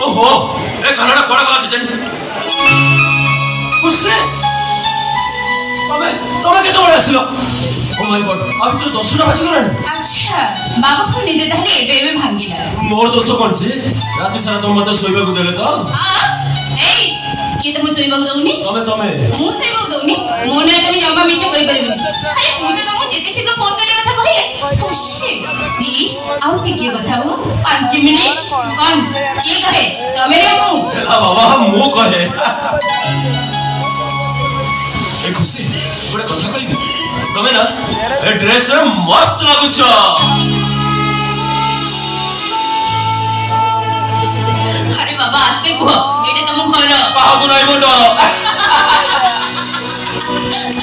ओहो ए कानाडा कोड़ा गला किचन उससे तमे तमे के दौड़ आसिलो ओ माय गॉड अब तो 10 टा बाजी गलानी अच्छा बाबा को निदे ताले एबे भांगिला मोर दोस्त कोन छे राती सारा तुम मते सोइबा को देले तो हां ए ये तो मु सोइबा को दउनी तमे मु सोइबा को दउनी मोने तमे जम्मा मिछ कहि परबी अरे मु तो तुमको जेते शीघ्र फोन करले कथा कहिले खुशी प्लीज आउ टिके कथा हो 5 मिनिट कोन ये कहे तमे रे मु हेला बाबा मु कहे ए खुशी गोटे कथा कहिबी तमे ना ए ड्रेस रे मस्त लागुछ अरे बाबा आते को एटे तुम घर काहू नाही मोटो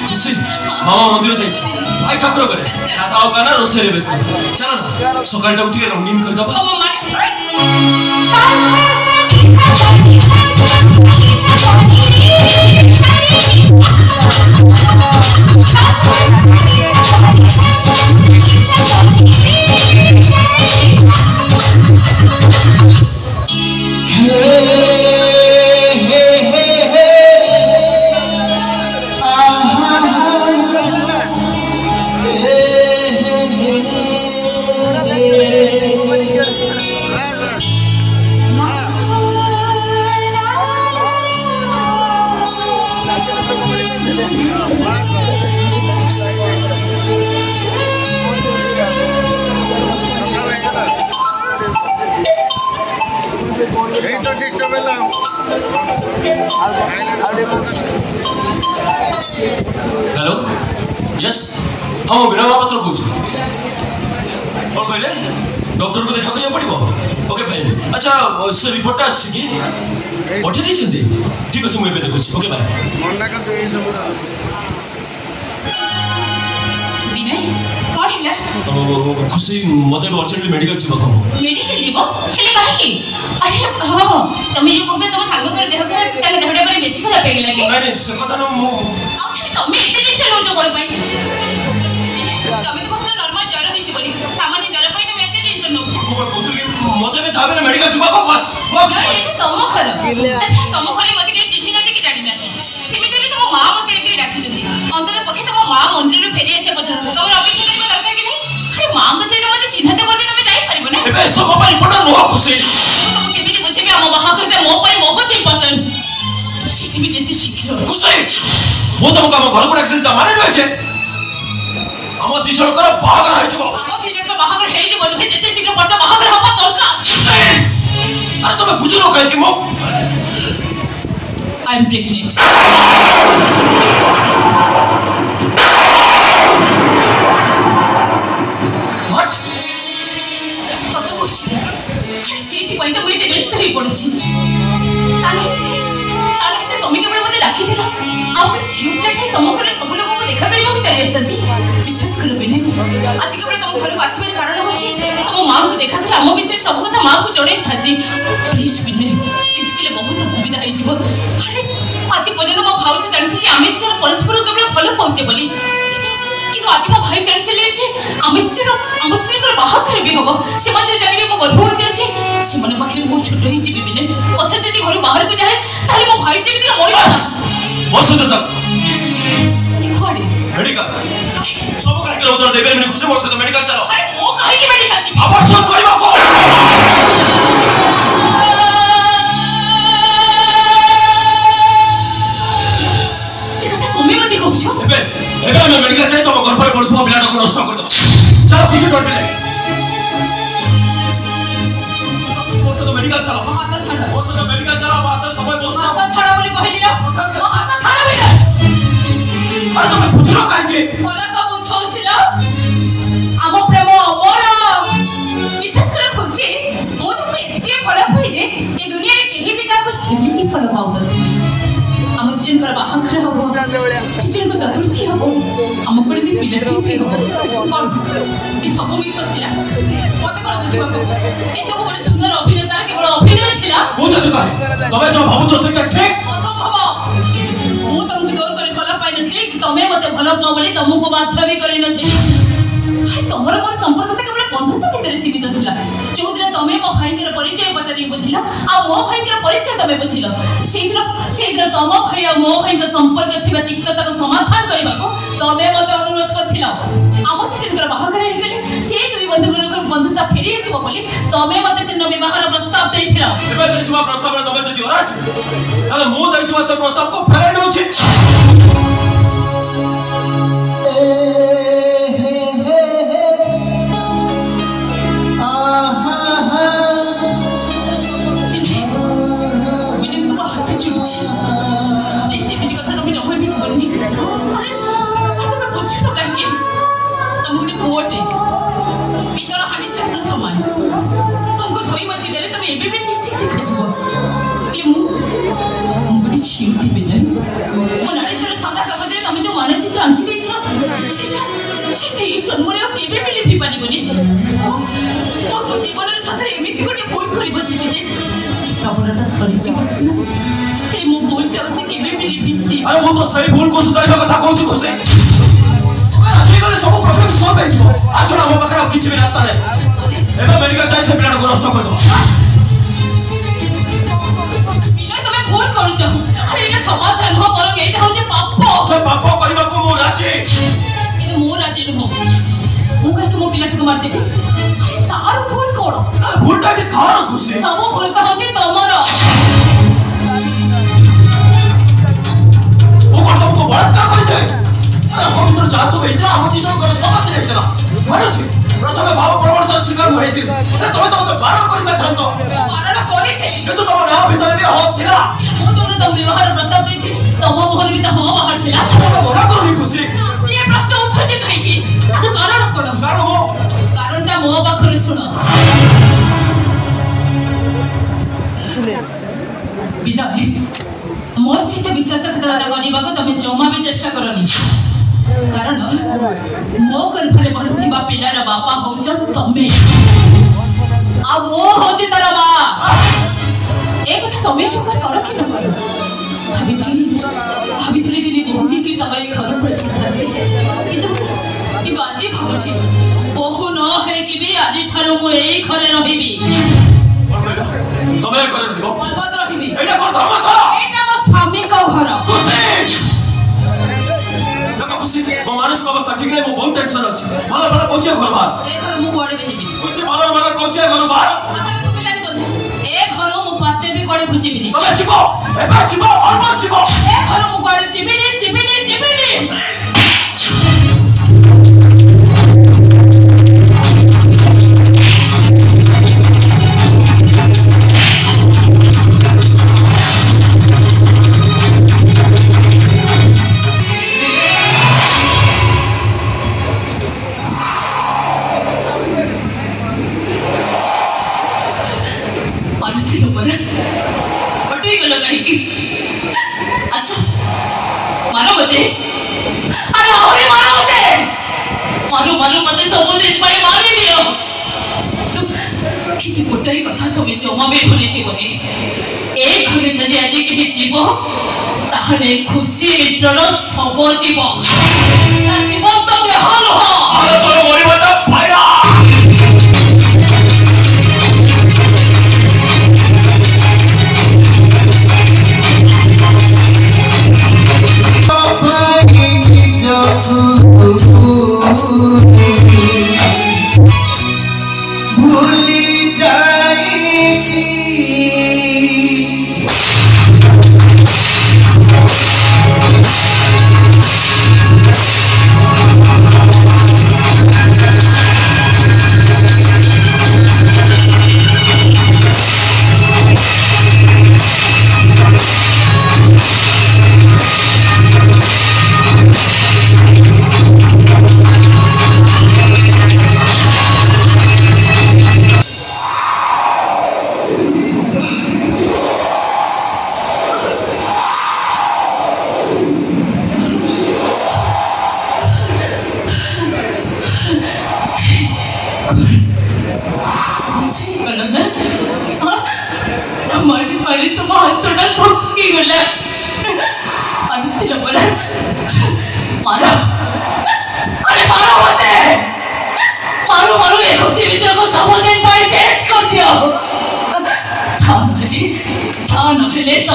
खुशी मामा मंदिर जाई छी आई ठाकुर करे दादा का ना रोसे रे व्यस्त चलो ना सकाळ टा उठी रंगीन कर दबा ओ मम्मा हेलो यस हम विनय महापात्र कहूँ कौन कहले डॉक्टर को देखा करिया पड़ो ओके फाइन अच्छा से रिपोर्ट आछि कि पठे दैछन्ती ठीक अछि मुझे देखुछि ओके बाय विनय कोन हिला खुशी मते अर्जेंटली मेडिकल जीवा को मेडिकल जीवो हेले काहे की अरे हो तमे जो कहबे तम सांग कर देह खराब ताके देहडा करे बेसी खराब हे गेला के नहीं से कथा न तमे एते टेंशन हो जो कोड पई तमे तो कहला नॉर्मल ज्वर होई छी बोली सामान्य ज्वर पई तमे एते टेंशन नो छ मते में जाबे ना मेडिकल जीवा को बस ये तम खर अच्छा तम खरे मते के चिन्ह नाते कि जानि ना सिमिते भी तम मां मते एठी डाकी जंदी अंत पखे तम मां मंदिर रे फेरी आसे पछन तम अपेक्षा करबा दरकार कि नहीं अरे मां को से मते चिन्हते करते तमे जाई परिबो ना एबे सब पई पडा नो खुशी तम केबी बुझे भी हम बाहा करते मो पई मोगत इम्पोर्टेंट सिटी भी जेते शीघ्र खुशी वो तुमको हम घर को रखिल त माने रहै छे हम दी जण कर बाहागर होई छबो हम दी जण बाहागर हेई जे बोलु जेते शीघ्र पड़ता बाहागर होबा दरकार अरे तुम बुझलो काहे कि मो आई एम प्रेग्नेंट व्हाट सत कुछ अरे सेठी पॉइंट मुई ते व्यस्त होई पड़छि ताने तमे केवल मते डाकी दिला आ गोटे झियो पिला ठाई तम घरे सब लोग को देखा करबा को चली आस्तती विश्वास करो बिना आज केवल तम घर को आसीबार कारण होछि तम मां को देखा कर हम विषय सब कथा मां को जणै थाती प्लीज बिना इसके लिए बहुत असुविधा होई जीव अरे आज पर्यंत मो भाउजी जानछि कि आमे जण परस्पर केवल भलो पहुंचे बोली किंतु आज मो भाई जानि से जे आमे जण बाहा करबी होबो से मते जानिबे मो गर्भवती अछि से मने पाखरे बहुत छोट रही जी बिना कथा जदी घर बाहर को जाए ताले मो भाई जेबी मरि बस तो तक निखोड़ी मेडिकल सब काहे के उत्तर देबे मैंने खुशी बस तो मेडिकल चलो अरे मो काहे के मेडिकल छी आवश्यक करबा को तुम्हें मत कहछो एबे मैं मेडिकल जाई तो घर पर पड़थुआ पिलाटा को नष्ट कर दो चलो खुशी डर पे बस तो मेडिकल चलो हाथ छाड़ बस तो मेडिकल चलो बात समय बहुत हाथ छाड़ बोली कहि दिला हाथ छाड़ बिना अरे तुम बुझलो काहे के होला तो बुझौथिला आम प्रेम मोर विशेष कर खुशी मो तो एते बड़ा होई जे ए दुनिया रे केही भी का को सेमिति फल पाउनथि हम जिन कर बाहा कर हो जिन को चतुर्थी हो हम पर भी पिलटी भी हो कोन ई सब मिछ थिला मते कोन बुझबा को ए सब गोटे सुंदर अभिनेता केवल अभिनय थिला बुझ तू काहे तमे जो भाबुछ सेटा ठीक असंभव मु तुमको जोर करे भला पाइ नथिली कि तमे मते भला पाओ बोली तुमको बाध्य भी करि नथिली अरे तमरो मोर संपर्क त केवल बंधुत्व भाईंकर परिचय पचारि बुझिल आ मो भाईंकर परिचय तमे बुझिल शीघ्र तम भाई आ मो भाईंकर संपर्क थिबा तिक्तता को समाधान करबा को तमे मते अनुरोध करथिला आम तीनकर बाहागर हे गेले से दुई बंधुकर बंधुता फेरि आछिबो बोली तमे मते से विवाहर प्रस्ताव दैथिला एबे दैथिबा प्रस्ताव रे तमे जति अराछ ताले मो दैथिबा से प्रस्ताव को फेराइ दउछि अरे वो तो सही भूल को सुधारबा कथा कहूची खुसे आजे गले सब प्रॉब्लम सॉल्व हो जिवो आछड़ा हम पाखरा किछि भी रास्ता नै एबे मेडिकल जाय से पिलान को नष्ट कर दो बिना तमे फोन करू छ अरे एटा समाधान हो पर एटा हो जे पाप से पाप करबा को मो राजी ए मो राजी न हो मु कह तुम पिला को मार दे अरे तार भूल कोन तार भूलटा के कारण खुसे तमो भूल कह जे तमरो को बलात्कार करिছে हम तो जासो बेइतला हम दी जन कर समाज रे इतला मानुछि प्रथमे भाव प्रवर्तन शिकार होइतिल अरे तमे तो बारण करिता जानतो बारण करिथे किंतु तम गाव भीतर भी हो थिला मु तुमने तो विवाहर प्रस्ताव देथि तम मोहन भी तो हो बाहर थिला तो बड़ा करनी खुशी ये प्रश्न उठो जे काहे की कारण कोन कारण हो कारणटा मो पाखरे सुनो बिना मोर से विश्वासघातकता करने तमें जमा भी चेष्टा करनी कारण मो गर्भरे बढ़ुवा पिलार बापा होच तमे आ मो होची तार बा ए कथा तमे स्वीकार कर कि न कर भाबिथली दिने बहु कि तमरे घर को आसी किंतु आज भाबुची बहु न है कि भी आज ठारो मो एई घरे रहिबी तमे करे दियो अलबत रहिबी एटा कोन धर्मशाला एटा मो स्वामी को घर खुशी मो मानसिक अवस्था ठीक नहीं मो बहुत टेंशन अछि मला मला कोचिया घर बार ए घर मु कोडे भी जीबी खुशी मला कोचिया घर बार माता सुबिला नि बोल ए घर मु पाते भी कोडे खुजिबी नि तमे जीवो एबा जीवो अलमत जीवो ए घर मु कोडे जीबी नि मारो मते सब दिन पर मारी दियो किति गोटाई कथा तमे जमा भी भूली जीवनी ए घरे जदि आज के जीव ताहले खुशी मिश्रण सब जीव ना जीवन तो बेहाल हो अरे तोर मरिबा भाईरा भूली जाई छी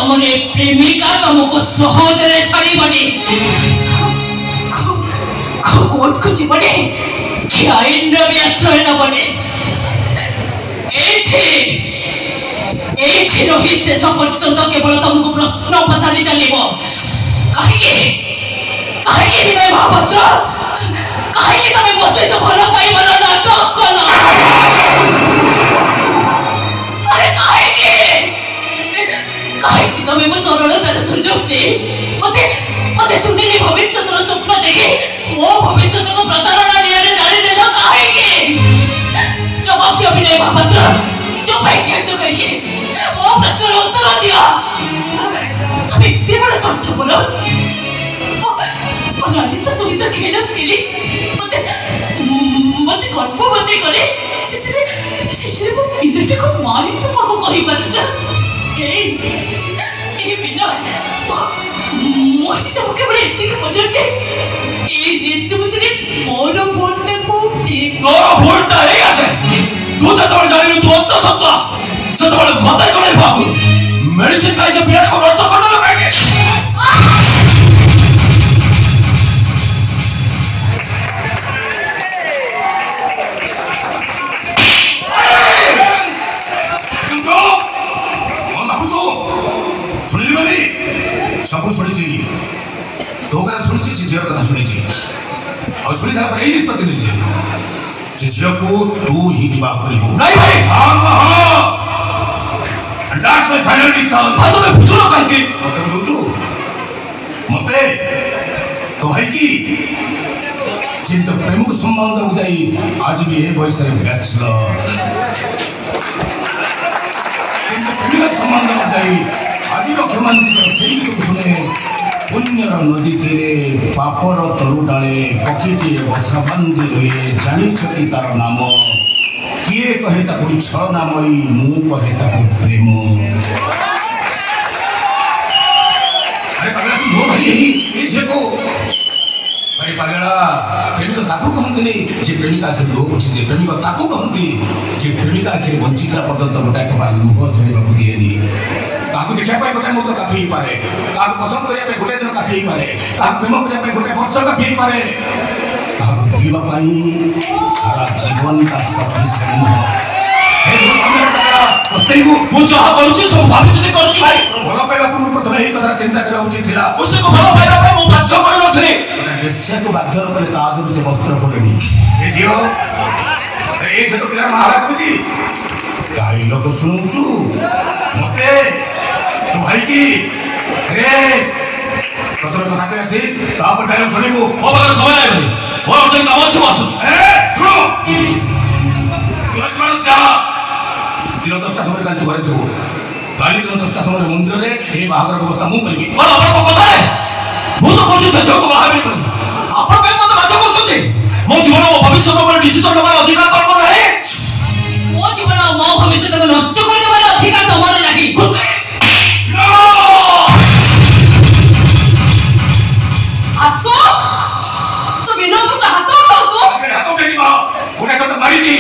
तमरे प्रेमिका तुमको सहोदरे छड़ी बने कोट को जीवने क्या इंद्र भी आश्रय न बने एठी रही शेष पर्यंत केवल तुमको प्रश्न पचारि चलिबो कहीं विनय महापात्र कहीं तमे मो सहित भल पाइबार नाटक कल अरे कहीं तमे मो सरलतार सुजोग दे मते सुनिली भविष्यतर स्वप्न देखे मो भविष्य को प्रतारणा नियारे जानी देल कहीं जवाब दियो विनय महापात्र जो भाई चेष्टा करिए मो प्रश्न उत्तर दियो तमे इतने बड़ा स्वार्थ बोलो राजिता सहित खेल खेली मते गर्भवती करे शिशिर को पिलटे को मारी तो पाको कहि परछ ए बिना मोसी तो के बड़े इतने पचर छे ए निश्चितरे मोर वोट को ठीक तोर वोटटा এই আছে तू जतबे जानिलु तू अंत शब्द जतबे बताई चले बाबू मेडिसिन खाइ जे बिना को नष्ट करलो काहे सब शुणी तो शुणी झील कथा शुणी और शुणी सारा पर यही निष्पत्ति नहीं झील को तू ही विवाह कर मत तो भाई की प्रेम को संबंध बुझाई आज भी ये बयस संबंध बुझाई आज शुणे पुण्यर नदी तीरे पापर तरु डाले पक्षी बसा बांधि हुए जानी तार नाम किए कहे ताकू छलनामयी मु कहे ताकू प्रेम अरे पागला तू नो भाई यही झे को अरे पागला प्रेमिक ताकू कहते जे प्रेमिका आखिर लोक अच्छी जे प्रेमिक ताकू कहते जे प्रेमिका आखिर बंचिता पर्यंत गोटाए टोपा लुह झड़ाक दिएनि ताकू देखा गोटे मुहूर्त काफी पारे ताकू पसंद करने गोटे दिन काफी पारे ताकू प्रेम करने गोटे वर्ष काफी पारे सारा जीवन का सफिशिएंट भल पाइबा पूर्व प्रथम यही कथा चिंता करा उचित थिला उसे को भल पाइबा पे मु बाध्य कर नथि देश्य को बाध्य करे ता आदर से वस्त्र पड़ेनी ए जियो ए जे तो पिला महाराज कथि गाई लोक सुनुचु मते तू भाई की अरे प्रथम कथा पे आसी ता पर डायलॉग सुनिबो ओ बगर समय नै भाई ओ अर्जन काम छ आसु ए सुनो तुरंत जा दिन 10टा समय काल तू घरे देबो काली दिन 10टा समय मंदिर रे ए बाहागर व्यवस्था मु करबी पर आपण को कथा है मु तो कहछि से को बाहाबी कर आपण कहे मते बाध्य करछथि मो जीवन मो भविष्य पर डिसिजन नबार अधिकार तोर नाही मो जीवन मो भविष्य को नष्ट कर देबार अधिकार तोर नाही आसो तो बिना को हाथ उठाओ हाथ उठेई बा गोटे शब्द मारी दी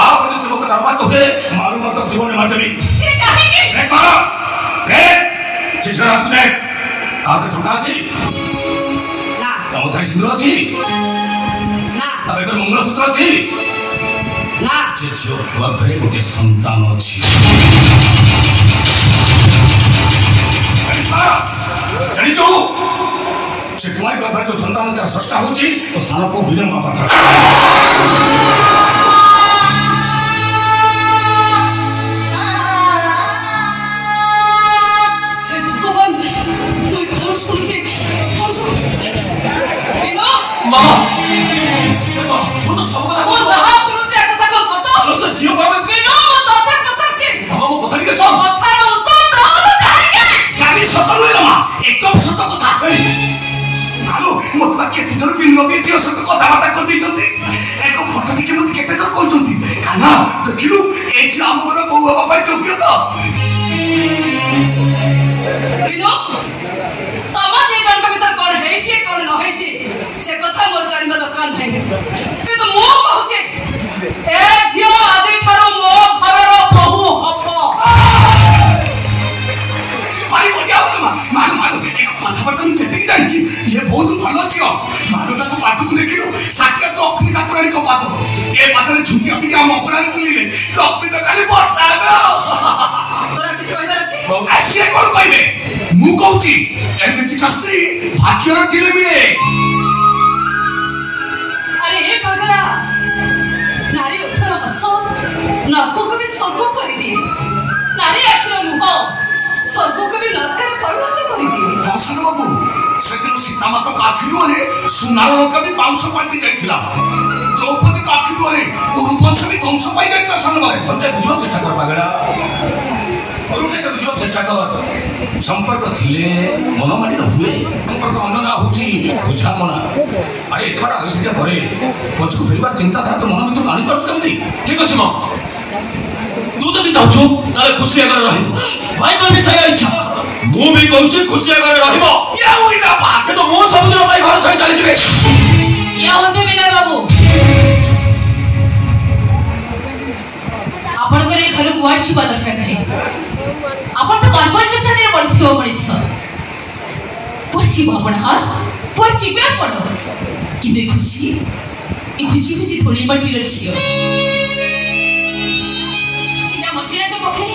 आप जो चुप का बात है मारू मत जीवन में मार देबी ये काहे के देख मारो देख छिछरा तू देख आदर संकासी ना तम थाई सिंदूर अछि ना अब एकर मंगल सूत्र अछि ना जे छियो गर्भरे गोटे संतान अछि जानी जो से कुमारी गर्भरे जो संतान तार सृष्टा होछि तो सानो को विनय महापात्र मामा देखो वो तो सब कथा वो जहां सुनते आ कथा को सतो आलो से जियो बाबे बिना मत कथा पचाचे मामा मो कथा के छ कथा उत्तर दो तो काहे गाली सत नुहे मा एकदम सत कथा आलो मत बाकी तीन पिन लगे जियो सत कथा बाता कर दी जंती एको फोटो दिखे मत केते कर कहै जंती काना देखिलु ए जे हम घर बउ बाबा पाइ चोकियो तो बिनो तमा जे गंगा भीतर कोन है जे कोन न है जे से कथा मोर जानिबा दरकार नै কিন্তু মো কହୁছে এ ঝিও আদি ঠারো মো ঘরর বহু হব পাই ଟିକେ ଆମ ଅପରାଧ ବୁଲିଲେ ଲକ୍ଷ୍ମୀ ତ କାଲି ବର୍ଷା ହେବେ ତୋର କିଛି କହିବାର ଅଛି? ସିଏ କଣ କହିବେ? ମୁଁ କହୁଛି ଏମିତିକା ସ୍ତ୍ରୀ ଭାଗ୍ୟର ଥିଲେ ମିଳେ। ଆରେ ଏ ପାଗଳା, ନାରୀ ଅକ୍ଷର ହସ ନର୍କକୁ ବି ସ୍ୱର୍ଗ କରିଦିଏ। ନାରୀ ଆଖିର ଲୁହ ସ୍ୱର୍ଗକୁ ବି ନର୍କରେ ପରିଣତ କରିଦିଏ। ହସନ ବାବୁ, ସେଦିନ ସୀତାମାତାଙ୍କ ଆଖିରୁ ଗଲେ ସୁନାର ଲଙ୍କା ବି ପାଉଁଶ ପାଲଟି ଯାଇଥିଲା। ଦ୍ରୌପଦୀଙ୍କ ଆଖିରୁ ଗଲେ କୁରୁବଂଶ ବି ଧ୍ୱଂସ ପାଇ ଯାଇଥିଲା ସାନବାରେ। ଥରେ ବୁଝିବାକୁ ଚେଷ୍ଟା କର ପାଗଳା, ବୁଝିବାକୁ ଚେଷ୍ଟା କର। ସମ୍ପର୍କ ଥିଲେ ମନମାଳିନ ହୁଏ। ସମ୍ପର୍କ ଅନ୍ୟ ନାଁ ହଉଛି ବୁଝାମଣା। ଆରେ ଏତେ ବାଟ ଆଗସିଆ ପରେ ପଛକୁ ଫେରିବାର ଚିନ୍ତାଧାରା ତ ମନ ଭିତରୁ ଆଣିପାରୁଛୁ କେମିତି? ଠିକ ଅଛି ମା, ତୁ ଯଦି ଚାହୁଁଛୁ ତାହେଲେ ଖୁସି ଆଗରେ ରହିବ। ଭାଇଙ୍କର ବି ସେଇଆ ଇଚ୍ଛା। ମୁଁ ବି କହୁଛି ଖୁସି ଆଗରେ ରହିବ। କିନ୍ତୁ ମୁଁ ସବୁଦିନ ପାଇଁ ଘର ଛାଡ଼ି ଚାଲିଯିବେ। ବାବୁ, ଆପଣଙ୍କର ଏ ଘର କୁଆଡେ ଯିବା ଦରକାର ନାହିଁ। ଆପଣ ତ କର୍ମଚାରୀରେ ପଡ଼ିଥିବ ମଣିଷ। ପଡ଼ିଯିବ ଆପଣ, ହଁ ପଡ଼ିଯିବେ ଆପଣ। କିନ୍ତୁ ଏ ଖୁସି ଖୁସି ଧୂଳି ମାଟିର ଝିଅ। ସେଟା ମସିରାଜ ପକ୍ଷେ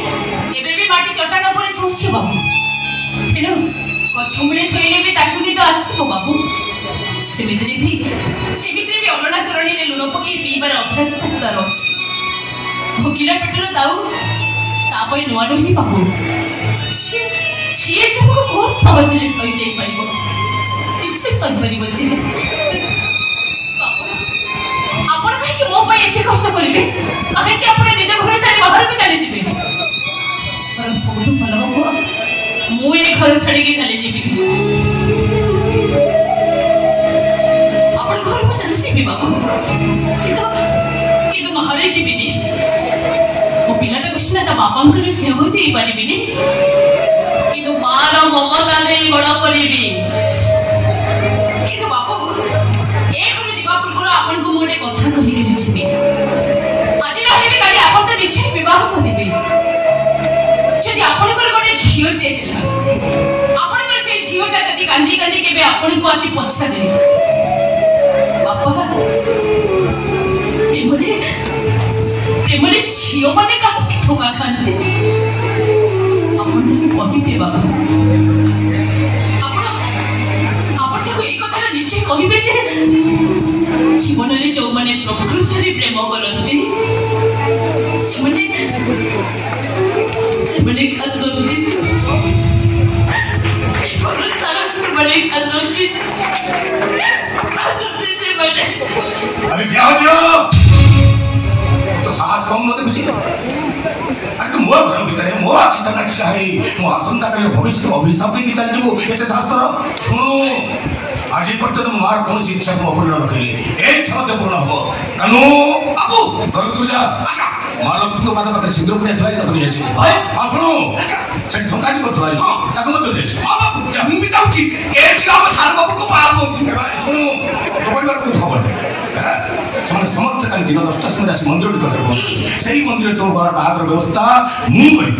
ଏବେ ବି ମାଟି ଚଟାଣ ଉପରେ ଶୋଉଛି ବାବୁ। ତେଣୁ ଗଛ ମୂଳେ ଶୋଇଲେ ବି ତାକୁ ନିଦ ଆସିବ ବାବୁ। ସେମିତିରେ ବି ଅଲଣା ତରଣୀରେ ଲୁଣ ପକେଇ ପିଇବାର ଅଭ୍ୟାସ ତାର ଅଛି। ଭୋକିଲା ପେଟର ଦାଉ ତାପରେ ନୂଆ ନୁହେଁ ବାବୁ। ସିଏ ସବୁକୁ ବହୁତ ସହଜରେ ସହିଯାଇ ପାରିବ। ନିଶ୍ଚୟ ସହିପାରିବ ଯେ। ଆପଣ କାହିଁକି ମୋ ପାଇଁ ଏତେ କଷ୍ଟ କରିବେ? କାହିଁକି ଆପଣ ନିଜ ଘର ଛାଡ଼ି ବାହାରକୁ ଚାଲିଯିବେ? ସବୁଠୁ ଭଲ ହବ ମୁଁ ଏ ଘର ଛାଡ଼ିକି ଚାଲିଯିବି। ଆପଣ ଘରକୁ ଚାଲିଯିବି ବାବୁ, କିନ୍ତୁ ମୁଁ ହରେଇ ଯିବିନି। ମୋ ପିଲାଟାକୁ ସିନା ତା ବାପାଙ୍କର ସ୍ନେହ ଦେଇପାରିବିନି, କିନ୍ତୁ ମାର ମମତା ଦେଇ ବଡ କରିବି। କିନ୍ତୁ ବାବୁ, ଏ ଘରୁ ଯିବା ପୂର୍ବରୁ ଆପଣଙ୍କୁ ମୁଁ ଗୋଟେ କଥା କହିକିରି ଯିବି। ଆଜି ନହେଲେ ବି କାଲି ଆପଣ ତ ନିଶ୍ଚୟ ବିବାହ କରିବେ। ଯଦି ଆପଣଙ୍କର ଗୋଟେ ଝିଅଟେ ହେଲା, ଆପଣଙ୍କର ସେଇ ଝିଅଟା ଯଦି କାନ୍ଦି କାନ୍ଦି କେବେ ଆପଣଙ୍କୁ ଆସି ପଚାରେ, ବାପା ପ୍ରେମରେ ଝିଅ ମାନେ କାହାକୁ ଧୋକା ଖାଆନ୍ତି, ଆପଣ ତାକୁ କହିବେ ବାବା। ଆପଣ ତାକୁ ଏଇ କଥାଟା ନିଶ୍ଚୟ କହିବେ ଯେ ଜୀବନରେ ଯୋଉମାନେ ପ୍ରକୃତରେ ପ୍ରେମ କରନ୍ତି ସେମାନେ କାନ୍ଦନ୍ତି। ସେମାନେ କାନ୍ଦନ୍ତି ସେମାନେ। अरे जाओ तो साहस कम न देखुची। अरे तू मो घर भीतर मो आखि सामने छिड़ा है मो आसंता काल भविष्य अभिशाप देकी चल जीवो एते साहस कर। सुनो, आज पर्यंत मार कौन इच्छा को अपूर्ण रखिले ए इच्छा मत पूर्ण हो। कानू बाबू घर तू जा मां लक्ष्मी को पाद पाकर सिंदूर पुणे थवाई तक दिए छी। भाई आ सुनो, सेठी संकानी को थवाई ताको मत दे छी। हां बाबू जमी भी जाउची ए छिला हम सार बाबू को पार बोलती। सुनो, तो परिवार को खबर दे। समस्त काली दिन 10टा समय राशि मंदिर निकट से मंदिर तो बाहर व्यवस्था मु करी।